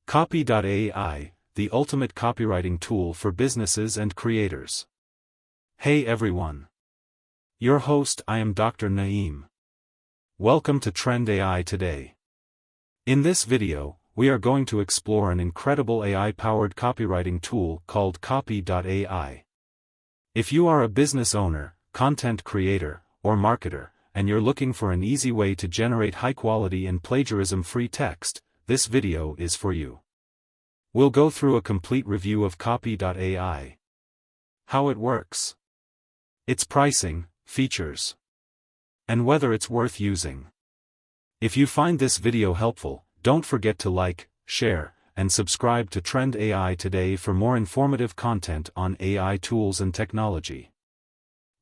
Copy.ai, the ultimate copywriting tool for businesses and creators. Hey everyone. Your host, I am Dr. Naeem. Welcome to Trend AI Today. In this video, we are going to explore an incredible AI-powered copywriting tool called Copy.ai. If you are a business owner, content creator, or marketer, and you're looking for an easy way to generate high-quality and plagiarism-free text, this video is for you. We'll go through a complete review of Copy.ai. How it works, its pricing, features, and whether it's worth using. If you find this video helpful, don't forget to like, share, and subscribe to Trend AI Today for more informative content on AI tools and technology.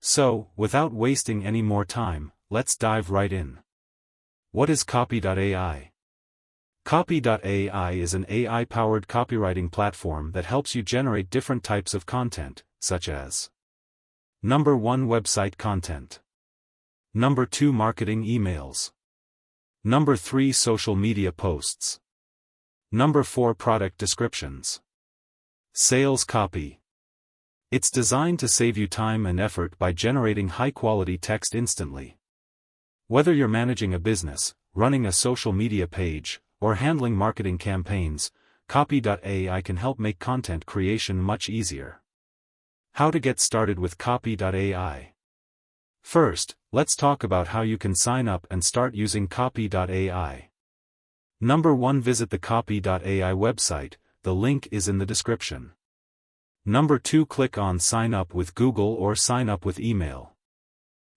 So, without wasting any more time, let's dive right in. What is Copy.ai? Copy.ai is an AI-powered copywriting platform that helps you generate different types of content, such as Number 1 Website content. Number 2 Marketing emails. Number 3 Social media posts. Number 4 Product descriptions. Sales copy. It's designed to save you time and effort by generating high-quality text instantly. Whether you're managing a business, running a social media page, or handling marketing campaigns, Copy.ai can help make content creation much easier. How to get started with Copy.ai? First, let's talk about how you can sign up and start using Copy.ai. Number 1 Visit the Copy.ai website, the link is in the description. Number 2 Click on Sign up with Google or Sign up with email.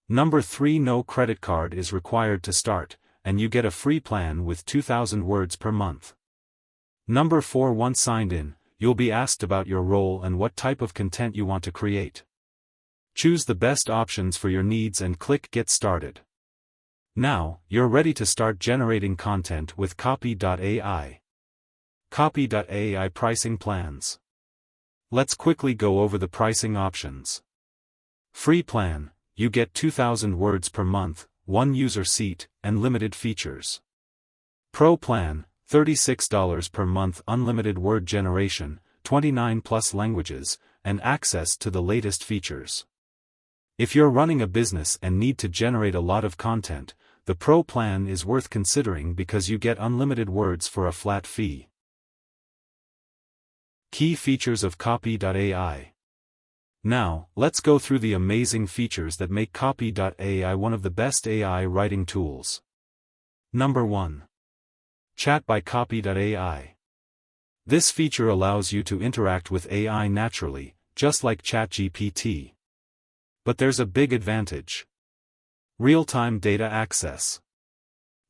Number 3 No credit card is required to start, and you get a free plan with 2,000 words per month. Number 4 Once signed in, you'll be asked about your role and what type of content you want to create. Choose the best options for your needs and click Get Started. Now, you're ready to start generating content with Copy.ai. Copy.ai pricing plans. Let's quickly go over the pricing options. Free plan, you get 2,000 words per month, 1 user seat, and limited features. Pro plan, $36 per month, unlimited word generation, 29 plus languages, and access to the latest features. If you're running a business and need to generate a lot of content, the Pro plan is worth considering because you get unlimited words for a flat fee. Key features of Copy.ai. Now, let's go through the amazing features that make Copy.ai one of the best AI writing tools. Number 1. Chat by Copy.ai. This feature allows you to interact with AI naturally, just like ChatGPT. But there's a big advantage. Real-time data access.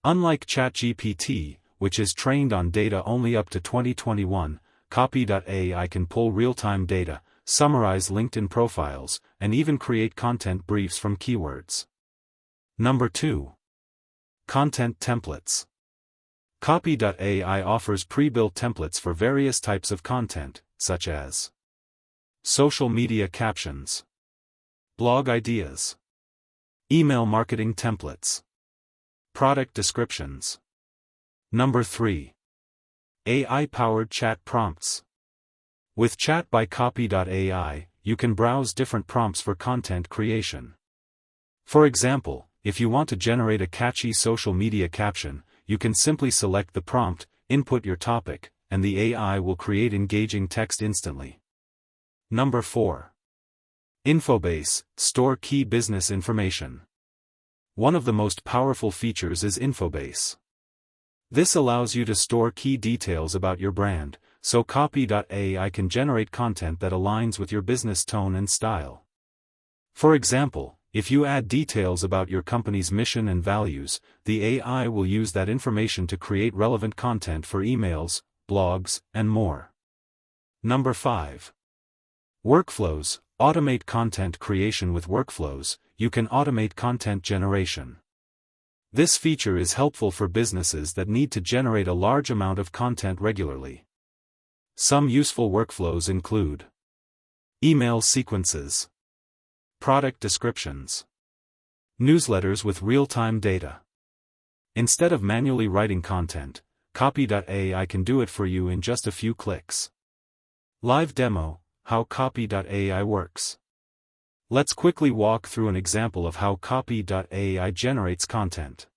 Unlike ChatGPT, which is trained on data only up to 2021, Copy.ai can pull real-time data, summarize LinkedIn profiles, and even create content briefs from keywords. Number 2. Content templates. Copy.ai offers pre-built templates for various types of content, such as social media captions, blog ideas, email marketing templates, product descriptions. Number 3. AI-powered chat prompts. With Chat by Copy.ai, you can browse different prompts for content creation. For example, if you want to generate a catchy social media caption, you can simply select the prompt, input your topic, and the AI will create engaging text instantly. Number 4. Infobase, store key business information. One of the most powerful features is Infobase. This allows you to store key details about your brand, so Copy.ai can generate content that aligns with your business tone and style. For example, if you add details about your company's mission and values, the AI will use that information to create relevant content for emails, blogs, and more. Number 5. Workflows. Automate content creation with workflows. You can automate content generation. This feature is helpful for businesses that need to generate a large amount of content regularly. Some useful workflows include email sequences, product descriptions, newsletters with real-time data. Instead of manually writing content, Copy.ai can do it for you in just a few clicks. Live demo, how Copy.ai works. Let's quickly walk through an example of how Copy.ai generates content.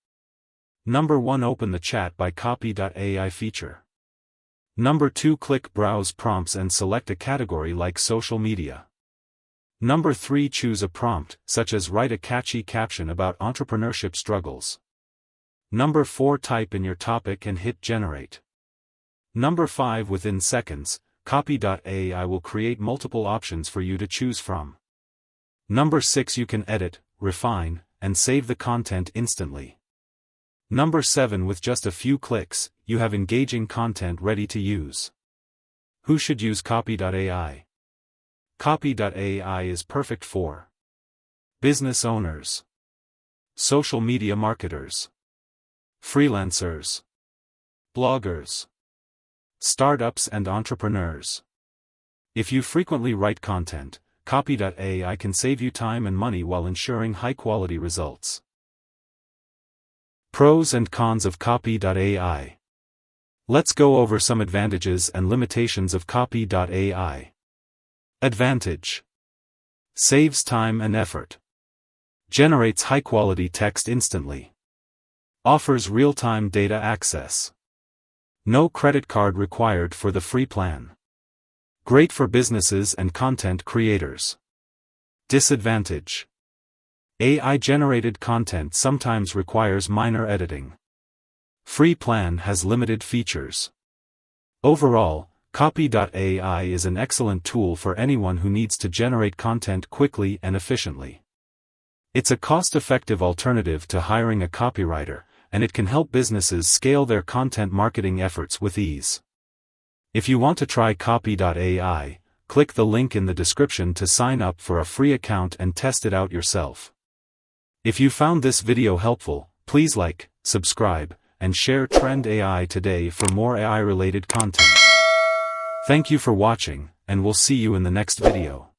Number 1, open the Chat by Copy.ai feature. Number 2, click Browse Prompts and select a category like social media. Number 3, choose a prompt, such as write a catchy caption about entrepreneurship struggles. Number 4, type in your topic and hit generate. Number 5, within seconds, Copy.ai will create multiple options for you to choose from. Number 6, you can edit, refine, and save the content instantly. Number 7, with just a few clicks, you have engaging content ready to use. Who should use Copy.ai? Copy.ai is perfect for business owners, social media marketers, freelancers, bloggers, startups and entrepreneurs. If you frequently write content, Copy.ai can save you time and money while ensuring high-quality results. Pros and cons of Copy.ai. Let's go over some advantages and limitations of Copy.ai. Advantage: saves time and effort. Generates high-quality text instantly. Offers real-time data access. No credit card required for the free plan. Great for businesses and content creators. Disadvantage: AI-generated content sometimes requires minor editing. Free plan has limited features. Overall, Copy.ai is an excellent tool for anyone who needs to generate content quickly and efficiently. It's a cost-effective alternative to hiring a copywriter, and it can help businesses scale their content marketing efforts with ease. If you want to try Copy.ai, click the link in the description to sign up for a free account and test it out yourself. If you found this video helpful, please like, subscribe, and share Trend AI today for more AI-related content. Thank you for watching, and we'll see you in the next video.